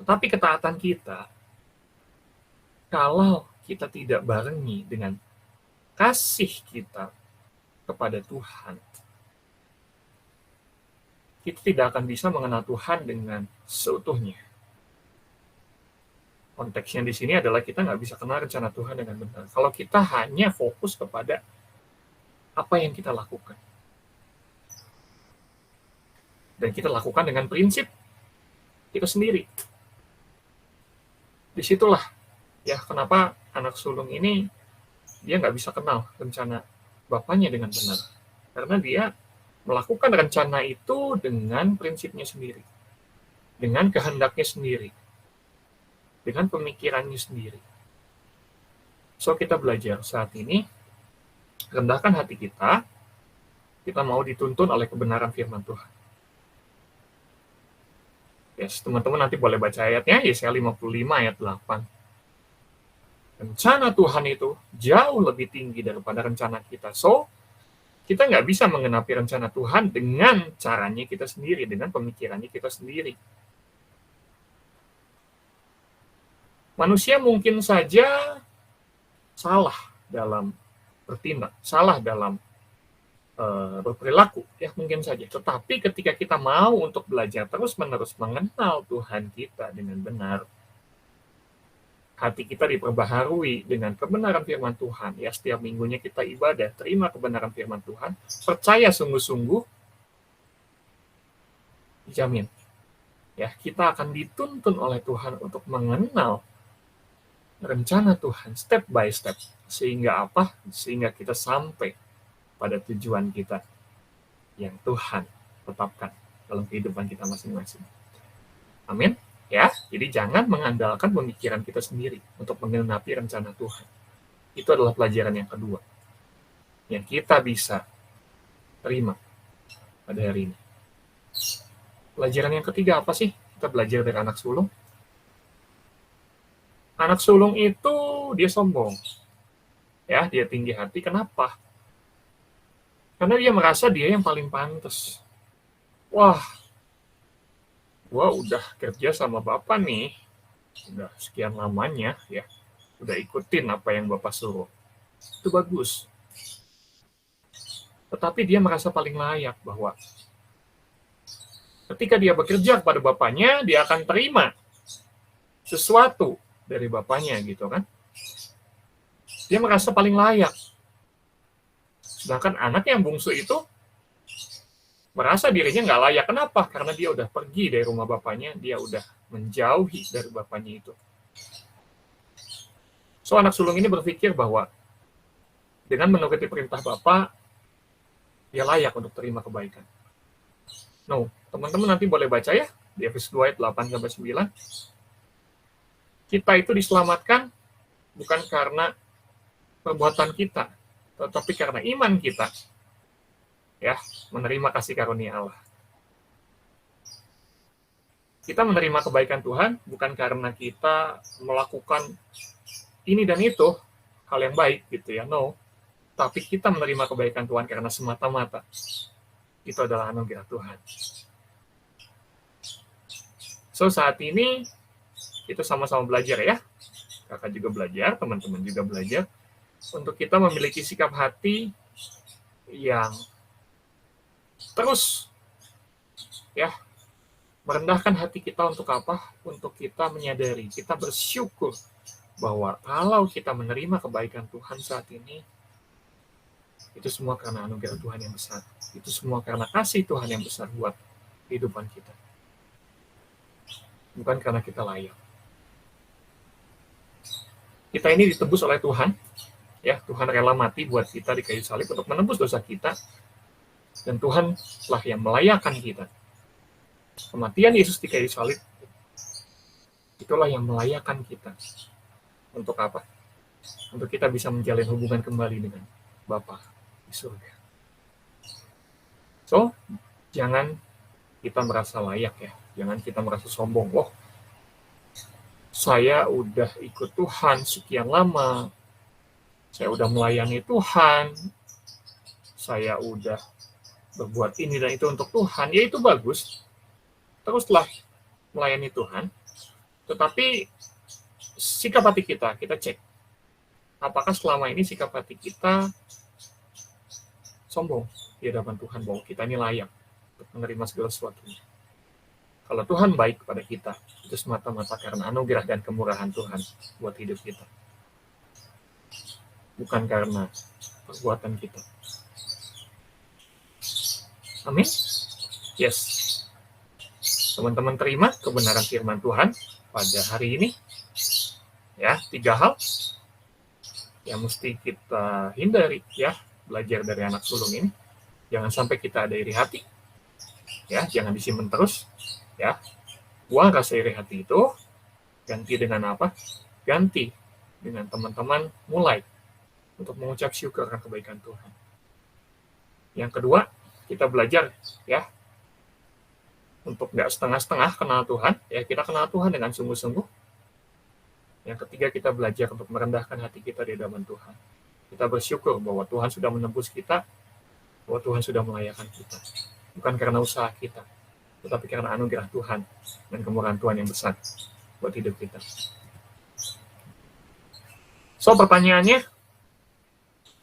Tetapi ketaatan kita, kalau kita tidak barengi dengan kasih kita kepada Tuhan, kita tidak akan bisa mengenal Tuhan dengan seutuhnya. Konteksnya di sini adalah kita nggak bisa kenal rencana Tuhan dengan benar. Kalau kita hanya fokus kepada apa yang kita lakukan. Dan kita lakukan dengan prinsip kita sendiri. Disitulah ya kenapa anak sulung ini dia nggak bisa kenal rencana Bapaknya dengan benar. Karena dia melakukan rencana itu dengan prinsipnya sendiri. Dengan kehendaknya sendiri. Dengan pemikirannya sendiri. So, kita belajar saat ini, rendahkan hati kita mau dituntun oleh kebenaran firman Tuhan. Yes, teman-teman nanti boleh baca ayatnya, Yesaya 55 ayat 8. Rencana Tuhan itu jauh lebih tinggi daripada rencana kita. So, kita nggak bisa mengenapi rencana Tuhan dengan caranya kita sendiri, dengan pemikirannya kita sendiri. Manusia mungkin saja salah dalam bertindak, salah dalam berperilaku, ya mungkin saja. Tetapi ketika kita mau untuk belajar terus-menerus mengenal Tuhan kita dengan benar, hati kita diperbaharui dengan kebenaran firman Tuhan. Ya, setiap minggunya kita ibadah, terima kebenaran firman Tuhan, percaya sungguh-sungguh, dijamin. Ya, kita akan dituntun oleh Tuhan untuk mengenal rencana Tuhan step by step. Sehingga apa? Sehingga kita sampai pada tujuan kita yang Tuhan tetapkan dalam kehidupan kita masing-masing. Amin. Ya, jadi jangan mengandalkan pemikiran kita sendiri untuk menggenapi rencana Tuhan. Itu adalah pelajaran yang kedua yang kita bisa terima pada hari ini. Pelajaran yang ketiga apa sih? Kita belajar dari anak sulung. Anak sulung itu dia sombong. Ya, dia tinggi hati. Kenapa? Karena dia merasa dia yang paling pantas. wah, gua udah kerja sama Bapak nih, udah sekian lamanya ya, udah ikutin apa yang Bapak suruh. Itu bagus. Tetapi dia merasa paling layak bahwa ketika dia bekerja kepada bapaknya, dia akan terima sesuatu dari bapaknya gitu kan. Dia merasa paling layak. Sedangkan anak yang bungsu itu merasa dirinya nggak layak. Kenapa? Karena dia udah pergi dari rumah bapaknya, dia udah menjauhi dari bapaknya itu. So, anak sulung ini berpikir bahwa dengan menuruti perintah bapak, dia layak untuk terima kebaikan. No, teman-teman nanti boleh baca ya, di Efesus 2 ayat 8-9. Kita itu diselamatkan bukan karena perbuatan kita, tetapi karena iman kita. Ya, menerima kasih karunia Allah. Kita menerima kebaikan Tuhan bukan karena kita melakukan ini dan itu, hal yang baik gitu ya, no. Tapi kita menerima kebaikan Tuhan karena semata-mata itu adalah anugerah Tuhan. So, saat ini kita sama-sama belajar ya. Kakak juga belajar, teman-teman juga belajar untuk kita memiliki sikap hati yang terus ya merendahkan hati kita untuk apa? Untuk kita menyadari, kita bersyukur bahwa kalau kita menerima kebaikan Tuhan saat ini, itu semua karena anugerah Tuhan yang besar. Itu semua karena kasih Tuhan yang besar buat kehidupan kita. Bukan karena kita layak. Kita ini ditebus oleh Tuhan. Ya, Tuhan rela mati buat kita di kayu salib untuk menebus dosa kita. Dan Tuhan lah yang melayakkan kita. Kematian Yesus di kayu salib, itulah yang melayakkan kita. Untuk apa? Untuk kita bisa menjalin hubungan kembali dengan Bapa di surga. So, jangan kita merasa layak ya. Jangan kita merasa sombong. Wah, saya udah ikut Tuhan sekian lama. Saya udah melayani Tuhan. Saya udah berbuat ini dan itu untuk Tuhan. Ya itu bagus. Teruslah melayani Tuhan. Tetapi sikap hati kita cek. Apakah selama ini sikap hati kita sombong di hadapan Tuhan bahwa kita ini layak untuk menerima segala sesuatunya. Kalau Tuhan baik kepada kita, itu semata-mata karena anugerah dan kemurahan Tuhan buat hidup kita. Bukan karena perbuatan kita. Amin? Yes. Teman-teman terima kebenaran firman Tuhan pada hari ini. Ya, 3 hal yang mesti kita hindari ya, belajar dari anak sulung ini. Jangan sampai kita ada iri hati. Ya, jangan disimpan terus. Ya, buang rasa iri hati itu, ganti dengan apa? Ganti dengan teman-teman mulai untuk mengucap syukur akan kebaikan Tuhan. Yang kedua, kita belajar ya untuk nggak setengah-setengah kenal Tuhan, ya kita kenal Tuhan dengan sungguh-sungguh. Yang ketiga, kita belajar untuk merendahkan hati kita di hadapan Tuhan. Kita bersyukur bahwa Tuhan sudah menebus kita, bahwa Tuhan sudah melayakkan kita. Bukan karena usaha kita, tetapi karena anugerah Tuhan dan kemurahan Tuhan yang besar buat hidup kita. So, pertanyaannya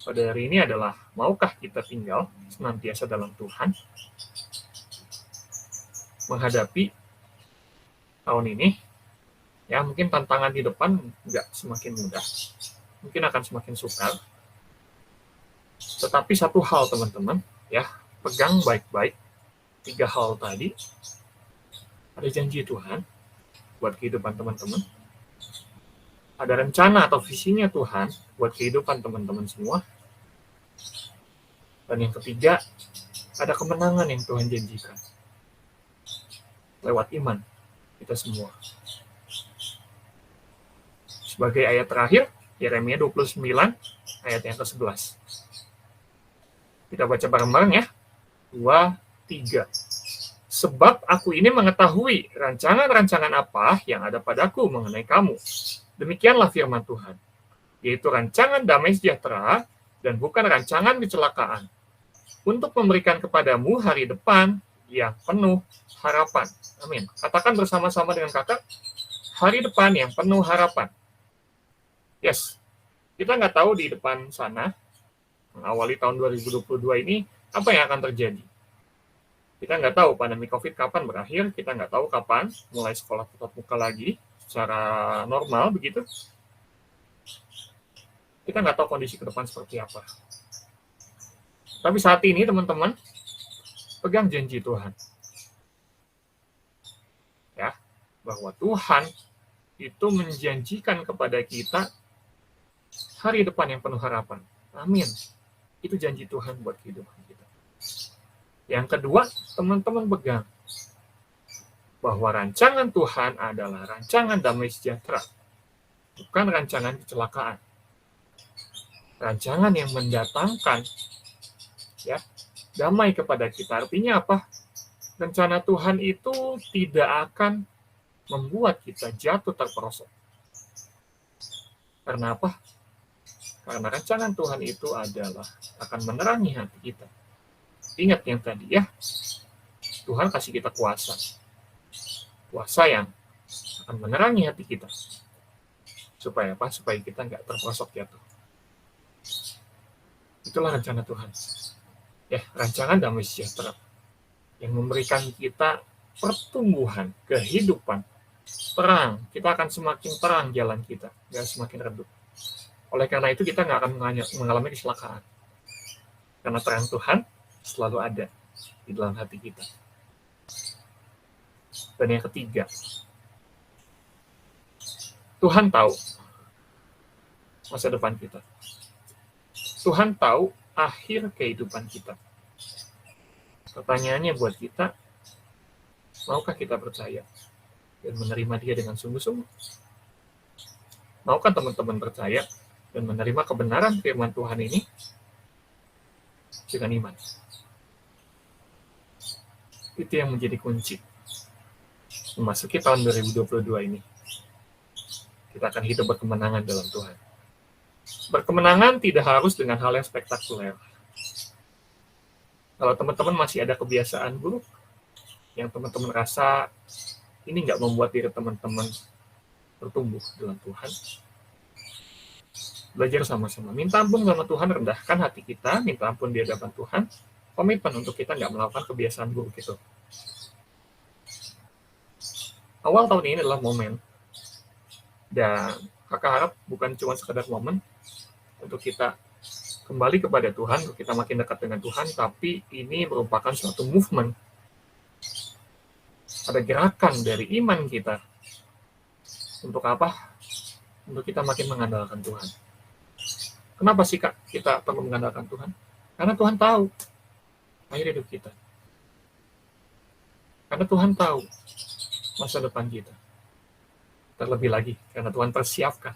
pada hari ini adalah, maukah kita tinggal senantiasa dalam Tuhan menghadapi tahun ini? Ya, mungkin tantangan di depan nggak semakin mudah, mungkin akan semakin sukar. Tetapi satu hal teman-teman, ya, pegang baik-baik 3 hal tadi. Ada janji Tuhan buat kehidupan teman-teman. Ada rencana atau visinya Tuhan buat kehidupan teman-teman semua. Dan yang ketiga, ada kemenangan yang Tuhan janjikan lewat iman kita semua. Sebagai ayat terakhir, Yeremia 29 ayat yang ke-11. Kita baca bareng-bareng ya. 2, 3. Sebab aku ini mengetahui rancangan-rancangan apa yang ada padaku mengenai kamu. Demikianlah firman Tuhan. Yaitu rancangan damai sejahtera dan bukan rancangan kecelakaan. Untuk memberikan kepadamu hari depan yang penuh harapan. Amin. Katakan bersama-sama dengan kakak, hari depan yang penuh harapan. Yes, kita nggak tahu di depan sana, mengawali tahun 2022 ini, apa yang akan terjadi. Kita nggak tahu pandemi COVID kapan berakhir, kita nggak tahu kapan mulai sekolah tatap muka lagi secara normal begitu. Kita nggak tahu kondisi ke depan seperti apa. Tapi saat ini teman-teman, pegang janji Tuhan. Ya, bahwa Tuhan itu menjanjikan kepada kita hari depan yang penuh harapan. Amin. Itu janji Tuhan buat kehidupan kita. Yang kedua, teman-teman pegang bahwa rancangan Tuhan adalah rancangan damai sejahtera, bukan rancangan kecelakaan. Rancangan yang mendatangkan ya damai kepada kita. Artinya apa? Rencana Tuhan itu tidak akan membuat kita jatuh terperosok. Karena apa? Karena rancangan Tuhan itu adalah akan menerangi hati kita. Ingat yang tadi ya, Tuhan kasih kita kuasa. Kuasa yang akan menerangi hati kita. Supaya apa? Supaya kita nggak terperosok jatuh. Itulah rencana Tuhan. Ya, rancangan damai sejahtera yang memberikan kita pertumbuhan, kehidupan, terang. Kita akan semakin terang jalan kita, nggak semakin redup. Oleh karena itu kita nggak akan mengalami kecelakaan. Karena terang Tuhan selalu ada di dalam hati kita. Dan yang ketiga, Tuhan tahu masa depan kita. Tuhan tahu akhir kehidupan kita. Pertanyaannya buat kita, maukah kita percaya dan menerima Dia dengan sungguh-sungguh? Maukah teman-teman percaya dan menerima kebenaran firman Tuhan ini dengan iman? Itu yang menjadi kunci memasuki tahun 2022 ini. Kita akan hidup berkemenangan dalam Tuhan. Berkemenangan tidak harus dengan hal yang spektakuler. Kalau teman-teman masih ada kebiasaan buruk yang teman-teman rasa ini nggak membuat diri teman-teman bertumbuh dalam Tuhan, belajar sama-sama. Minta ampun sama Tuhan, rendahkan hati kita, minta ampun di hadapan Tuhan, komitmen untuk kita nggak melakukan kebiasaan buruk itu. Awal tahun ini adalah momen, dan kakak harap bukan cuma sekedar momen untuk kita kembali kepada Tuhan, untuk kita makin dekat dengan Tuhan, tapi ini merupakan suatu movement. Ada gerakan dari iman kita. Untuk apa? Untuk kita makin mengandalkan Tuhan. Kenapa sih Kak kita perlu mengandalkan Tuhan? Karena Tuhan tahu akhir hidup kita. Karena Tuhan tahu masa depan kita. Terlebih lagi, karena Tuhan persiapkan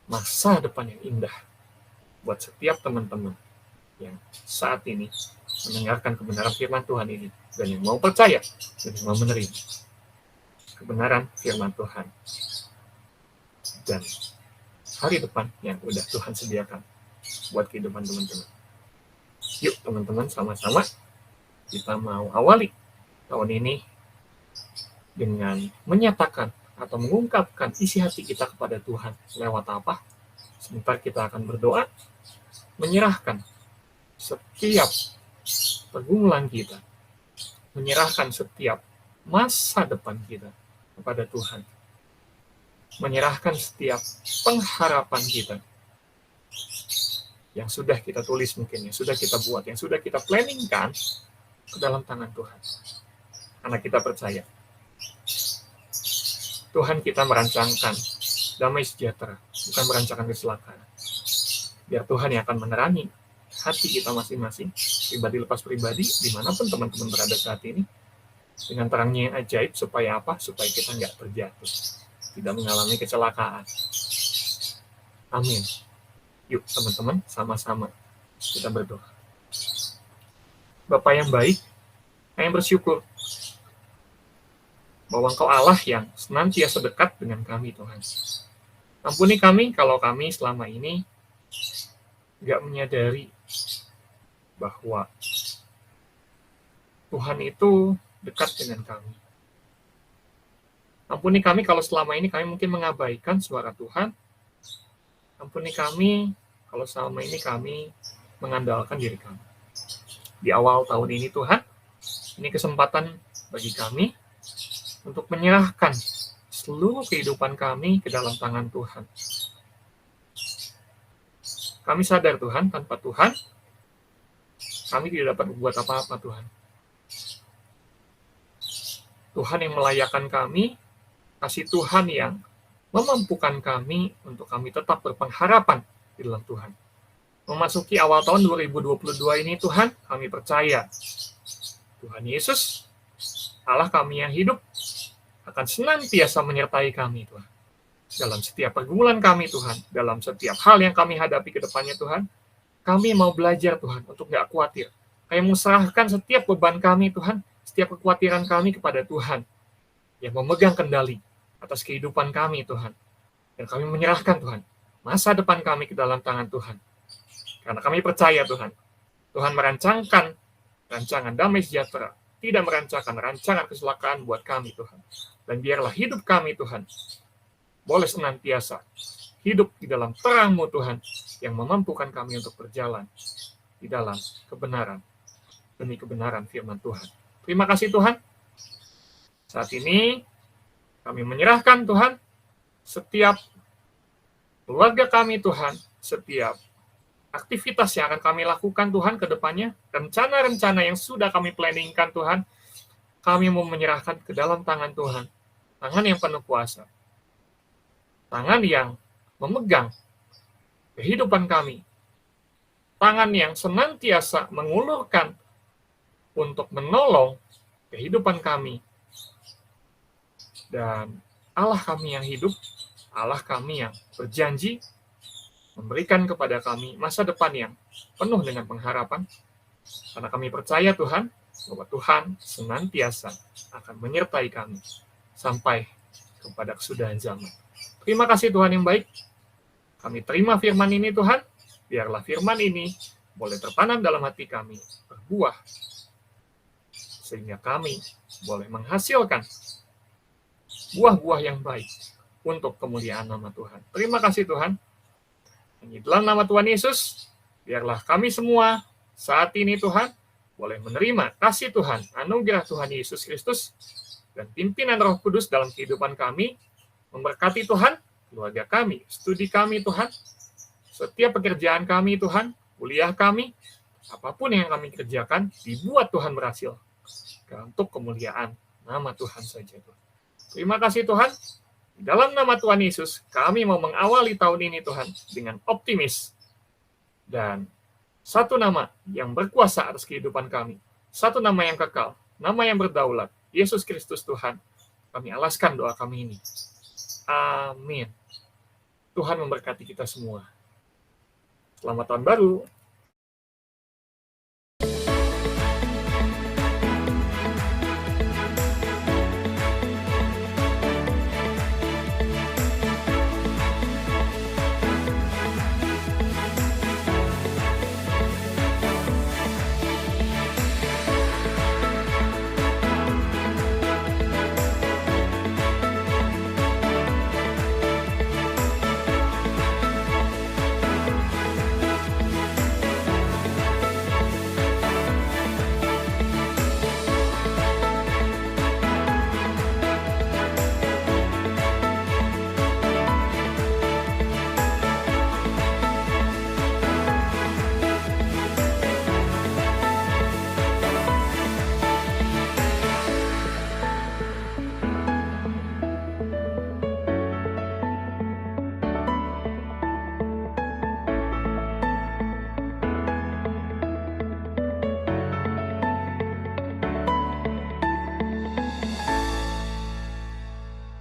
masa depan yang indah buat setiap teman-teman yang saat ini mendengarkan kebenaran firman Tuhan ini dan yang mau percaya dan yang mau menerima kebenaran firman Tuhan dan hari depan yang udah Tuhan sediakan buat kehidupan teman-teman. Yuk teman-teman, sama-sama kita mau awali tahun ini dengan menyatakan atau mengungkapkan isi hati kita kepada Tuhan. Lewat apa? Sebentar kita akan berdoa, menyerahkan setiap pergumulan kita, menyerahkan setiap masa depan kita kepada Tuhan, menyerahkan setiap pengharapan kita yang sudah kita tulis mungkin, yang sudah kita buat, yang sudah kita planningkan ke dalam tangan Tuhan. Karena kita percaya Tuhan kita merancangkan damai sejahtera, bukan merancangkan kecelakaan. Biar Tuhan yang akan menerangi hati kita masing-masing, pribadi lepas pribadi, dimanapun teman-teman berada saat ini, dengan terangnya yang ajaib, supaya apa? Supaya kita nggak terjatuh, tidak mengalami kecelakaan. Amin. Yuk teman-teman, sama-sama kita berdoa. Bapa yang baik, kami bersyukur bahwa Engkau Allah yang senantiasa dekat dengan kami, Tuhan. Ampuni kami kalau kami selama ini nggak menyadari bahwa Tuhan itu dekat dengan kami. Ampuni kami kalau selama ini kami mungkin mengabaikan suara Tuhan. Ampuni kami kalau selama ini kami mengandalkan diri kami. Di awal tahun ini Tuhan, ini kesempatan bagi kami untuk menyerahkan seluruh kehidupan kami ke dalam tangan Tuhan. Kami sadar Tuhan, tanpa Tuhan, kami tidak dapat berbuat apa-apa Tuhan. Tuhan yang melayakkan kami, kasih Tuhan yang memampukan kami untuk kami tetap berpengharapan di dalam Tuhan. Memasuki awal tahun 2022 ini Tuhan, kami percaya Tuhan Yesus, Allah kami yang hidup, akan senantiasa menyertai kami Tuhan. Dalam setiap pergumulan kami Tuhan, dalam setiap hal yang kami hadapi ke depannya Tuhan, kami mau belajar Tuhan untuk gak khawatir. Kami menserahkan setiap beban kami Tuhan, setiap kekhawatiran kami kepada Tuhan yang memegang kendali atas kehidupan kami Tuhan. Dan kami menyerahkan Tuhan masa depan kami ke dalam tangan Tuhan. Karena kami percaya Tuhan, Tuhan merancangkan rancangan damai sejahtera, tidak merancangkan rancangan kecelakaan buat kami Tuhan. Dan biarlah hidup kami Tuhan boleh senantiasa hidup di dalam terang-Mu Tuhan yang memampukan kami untuk berjalan di dalam kebenaran demi kebenaran firman Tuhan. Terima kasih Tuhan. Saat ini kami menyerahkan Tuhan setiap keluarga kami Tuhan, setiap aktivitas yang akan kami lakukan Tuhan ke depannya, rencana-rencana yang sudah kami planningkan Tuhan, kami mau menyerahkan ke dalam tangan Tuhan, tangan yang penuh kuasa, tangan yang memegang kehidupan kami, tangan yang senantiasa mengulurkan untuk menolong kehidupan kami. Dan Allah kami yang hidup, Allah kami yang berjanji memberikan kepada kami masa depan yang penuh dengan pengharapan. Karena kami percaya Tuhan, bahwa Tuhan senantiasa akan menyertai kami sampai kepada kesudahan zaman. Terima kasih Tuhan yang baik. Kami terima firman ini Tuhan. Biarlah firman ini boleh tertanam dalam hati kami, berbuah. Sehingga kami boleh menghasilkan buah-buah yang baik untuk kemuliaan nama Tuhan. Terima kasih Tuhan. Di dalam nama Tuhan Yesus, biarlah kami semua saat ini Tuhan boleh menerima kasih Tuhan, anugerah Tuhan Yesus Kristus, dan pimpinan Roh Kudus dalam kehidupan kami, memberkati Tuhan, keluarga kami, studi kami Tuhan, setiap pekerjaan kami Tuhan, kuliah kami, apapun yang kami kerjakan, dibuat Tuhan berhasil, untuk kemuliaan nama Tuhan saja Tuhan. Terima kasih Tuhan. Dalam nama Tuhan Yesus, kami mau mengawali tahun ini Tuhan dengan optimis. Dan satu nama yang berkuasa atas kehidupan kami. Satu nama yang kekal, nama yang berdaulat, Yesus Kristus Tuhan. Kami alaskan doa kami ini. Amin. Tuhan memberkati kita semua. Selamat tahun baru.